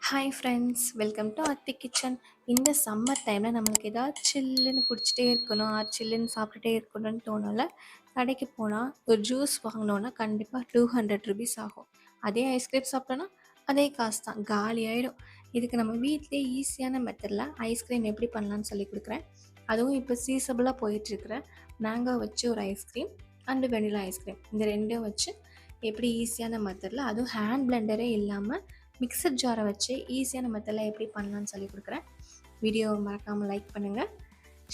Hi friends, welcome to அத்தி kitchen. இந்த summer டைமில் நம்மளுக்கு ஏதாவது சில்லுன்னு குடிச்சிட்டே இருக்கணும், சில்லுன்னு சாப்பிட்டுட்டே இருக்கணும்னு தோணும்ல. கடைக்கு போனால் ஒரு ஜூஸ் வாங்கினோன்னா கண்டிப்பாக 200 ஆகும். அதே ஐஸ்கிரீம் சாப்பிட்டோன்னா அதே காசு தான், காலி ஆகிடும். இதுக்கு நம்ம வீட்டிலே ஈஸியான மெத்தடில் ஐஸ்கிரீம் எப்படி பண்ணலான்னு சொல்லி கொடுக்குறேன். அதுவும் இப்போ சீசபிளாக போயிட்டுருக்கிற மேங்கோ வச்சு ஒரு ஐஸ்கிரீம் அண்டு வெனிலா ஐஸ்கிரீம், இந்த ரெண்டும் வச்சு எப்படி ஈஸியான மெத்தடில், அதுவும் ஹேண்ட் பிளெண்டரே இல்லாமல் மிக்சர் ஜாரை வச்சு ஈஸியான மெத்தடில் எப்படி பண்ணலான்னு சொல்லி கொடுக்குறேன். வீடியோவை மறக்காமல் லைக் பண்ணுங்கள்,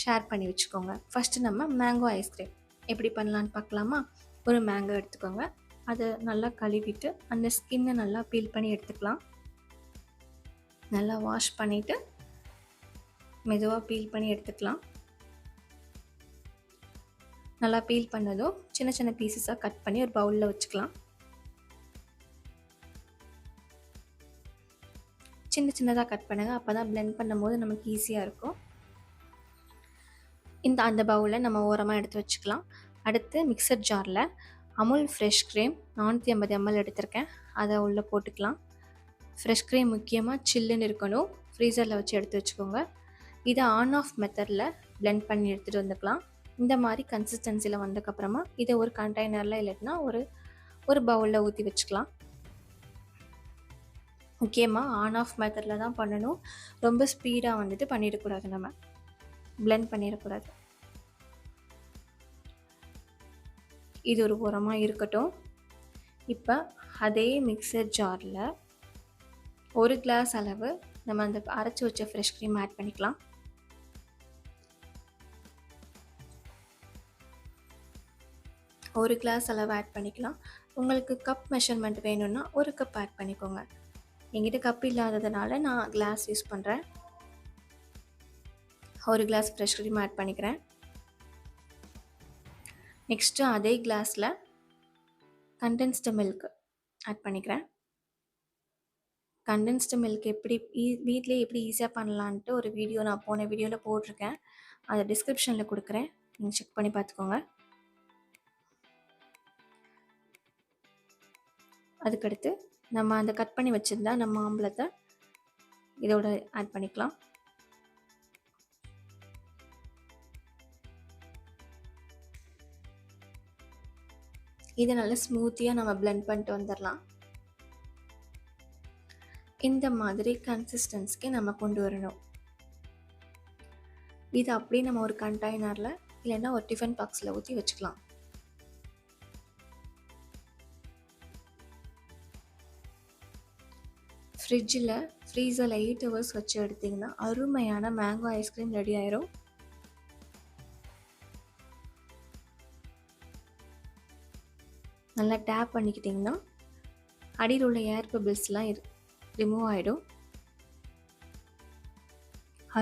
ஷேர் பண்ணி வச்சுக்கோங்க. ஃபஸ்ட்டு நம்ம மேங்கோ ஐஸ்கிரீம் எப்படி பண்ணலான்னு பார்க்கலாமா? ஒரு மேங்கோ எடுத்துக்கோங்க, அதை நல்லா கழுவிட்டு அந்த ஸ்கின்னை நல்லா பீல் பண்ணி எடுத்துக்கலாம். நல்லா வாஷ் பண்ணிவிட்டு மெதுவாக பீல் பண்ணி எடுத்துக்கலாம். நல்லா பீல் பண்ணதும் சின்ன சின்ன பீசஸாக கட் பண்ணி ஒரு பவுலில் வச்சுக்கலாம். சின்ன சின்னதாக கட் பண்ணுங்கள், அப்போ தான் பிளெண்ட் பண்ணும்போது நமக்கு ஈஸியாக இருக்கும். அந்த பவுலை நம்ம ஓரமாக எடுத்து வச்சுக்கலாம். அடுத்து மிக்சர் ஜாரில் அமுல் ஃப்ரெஷ் க்ரீம் 450 ml எடுத்திருக்கேன், அதை உள்ளே போட்டுக்கலாம். ஃப்ரெஷ் க்ரீம் முக்கியமாக சில்லுன்னு இருக்கணும், ஃப்ரீசரில் வச்சு எடுத்து வச்சுக்கோங்க. இதை ஆன் ஆஃப் மெத்தடில் பிளெண்ட் பண்ணி எடுத்துகிட்டு வந்துக்கலாம். இந்த மாதிரி கன்சிஸ்டன்சியில் வந்ததுக்கப்புறமா இதை ஒரு கண்டெய்னரில் இல்லைன்னா ஒரு பவுலில் ஊற்றி வச்சுக்கலாம். முக்கியமாக ஆன் ஆஃப் மெத்தடில் தான் பண்ணணும், ரொம்ப ஸ்பீடாக பண்ணிடக்கூடாது, நம்ம பிளெண்ட் பண்ணிடக்கூடாது. இது ஒரு ஓரமாக இருக்கட்டும். இப்போ அதே மிக்சர் ஜாரில் ஒரு கிளாஸ் அளவு நம்ம அந்த அரைச்சி வச்ச ஃப்ரெஷ் க்ரீம் ஆட் பண்ணிக்கலாம். ஒரு கிளாஸ் அளவு ஆட் பண்ணிக்கலாம். உங்களுக்கு கப் மெஷர்மெண்ட் வேணும்னா ஒரு கப் ஆட் பண்ணிக்கோங்க. என்கிட்ட கப் இல்லாததுனால நான் கிளாஸ் யூஸ் பண்ணுறேன். ஒரு கிளாஸ் ஃப்ரெஷ் க்ரீம் ஆட் பண்ணிக்கிறேன். நெக்ஸ்ட்டு அதே கிளாஸில் கண்டென்ஸ்டு மில்க் ஆட் பண்ணிக்கிறேன். கண்டென்ஸ்டு மில்க் எப்படி வீட்டிலே எப்படி ஈஸியாக பண்ணலான்ட்டு ஒரு வீடியோ நான் போன வீடியோவில் போட்டிருக்கேன், அதை டிஸ்கிரிப்ஷனில் கொடுக்குறேன், நீங்கள் செக் பண்ணி பார்த்துக்கோங்க. அதுக்கடுத்து நம்ம அந்த கட் பண்ணி வச்சுருந்தா நம்ம மாம்பழத்தை இதோட ஆட் பண்ணிக்கலாம். இதை நல்லா ஸ்மூத்தியாக நம்ம பிளெண்ட் பண்ணிட்டு வந்துடலாம். இந்த மாதிரி கன்சிஸ்டன்சிக்கு நம்ம கொண்டு வரணும். இது அப்படியே நம்ம ஒரு கண்டெய்னரில் இல்லைன்னா ஒரு டிஃபன் பாக்ஸில் ஊற்றி வச்சுக்கலாம். ஃப்ரீசரில் 8 hours வச்சு எடுத்திங்கன்னா அருமையான மேங்கோ ஐஸ்கிரீம் ரெடி ஆயிரும். நல்லா டேப் பண்ணிக்கிட்டிங்கன்னா அடியில் உள்ள ஏர் பபிள்ஸ்லாம் ரிமூவ் ஆகிடும்.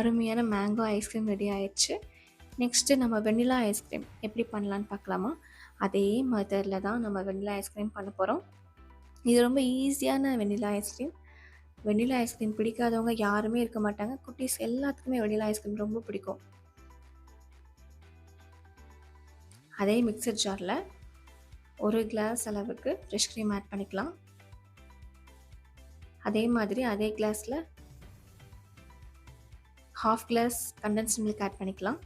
அருமையான மேங்கோ ஐஸ்கிரீம் ரெடி ஆயிடுச்சு. நெக்ஸ்ட்டு நம்ம வெண்ணிலா ஐஸ்கிரீம் எப்படி பண்ணலான்னு பார்க்கலாமா? அதே மெத்தடில் தான் நம்ம வெண்ணிலா ஐஸ்கிரீம் பண்ண போகிறோம். இது ரொம்ப ஈஸியான வெண்ணிலா ஐஸ்கிரீம். வெண்ணிலா ஐஸ்கிரீம் பிடிக்காதவங்க யாருமே இருக்க மாட்டாங்க. குட்டீஸ் எல்லாத்துக்குமே வெண்ணிலா ஐஸ்கிரீம் ரொம்ப பிடிக்கும். அதே மிக்சர் ஜாரில் ஒரு கிளாஸ் அளவுக்கு ஃப்ரெஷ் க்ரீம் ஆட் பண்ணிக்கலாம். அதே மாதிரி அதே கிளாஸில் half glass condensed milk add பண்ணிக்கலாம்.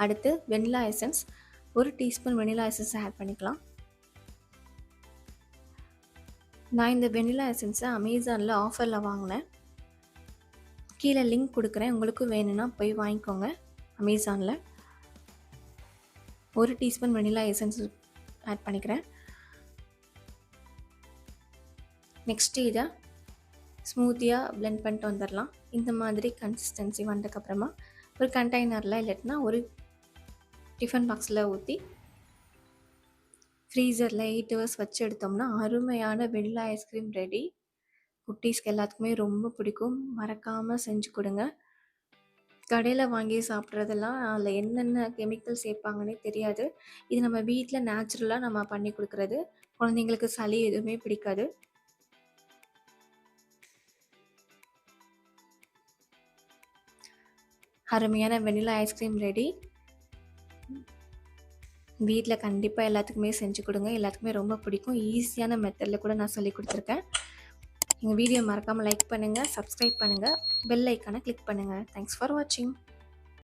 அடுத்து vanilla essence, 1 teaspoon vanilla essence add பண்ணிக்கலாம். நான் இந்த வெண்ணிலா எசன்ஸை அமேசானில் ஆஃபரில் வாங்கினேன், கீழே லிங்க் கொடுக்குறேன், உங்களுக்கு வேணும்னா போய் வாங்கிக்கோங்க. அமேசானில் 1 டீஸ்பூன் வெண்ணிலா எசன்ஸ் ஆட் பண்ணிக்கிறேன். நெக்ஸ்ட்டு இதை ஸ்மூத்தியாக பிளெண்ட் பண்ணிட்டு வந்துடலாம். இந்த மாதிரி கன்சிஸ்டன்சி வந்ததுக்கப்புறமா ஒரு கண்டெய்னரில் இல்லைன்னா ஒரு டிஃபன் பாக்ஸில் ஊற்றி ஃப்ரீசரில் 8 hours வச்சு எடுத்தோம்னா அருமையான வெண்ணிலா ஐஸ்கிரீம் ரெடி. குட்டீஸ்க்கு எல்லாத்துக்குமே ரொம்ப பிடிக்கும், மறக்காமல் செஞ்சு கொடுங்க. கடையில் வாங்கி சாப்பிட்றதெல்லாம் அதில் என்னென்ன கெமிக்கல் சேர்ப்பாங்கன்னே தெரியாது. இது நம்ம வீட்டில் நேச்சுரலாக நம்ம பண்ணி கொடுக்குறது. குழந்தைங்களுக்கு சளி எதுவுமே பிடிக்காது. அருமையான வெண்ணிலா ஐஸ்கிரீம் ரெடி. வீட்ல கண்டிப்பா எல்லாத்துக்குமே செஞ்சு குடுங்க. எல்லாத்துக்குமே ரொம்ப பிடிக்கும். ஈஸியான மெத்தட்ல கூட நான் சொல்லிக் குடுத்துருக்கேன். எங்க வீடியோ மறக்காம லைக் பண்ணுங்க, சப்ஸ்கிரைப் பண்ணுங்க, பெல் ஐகான கிளிக் பண்ணுங்க. தேங்க்ஸ் ஃபார் வாட்சிங்.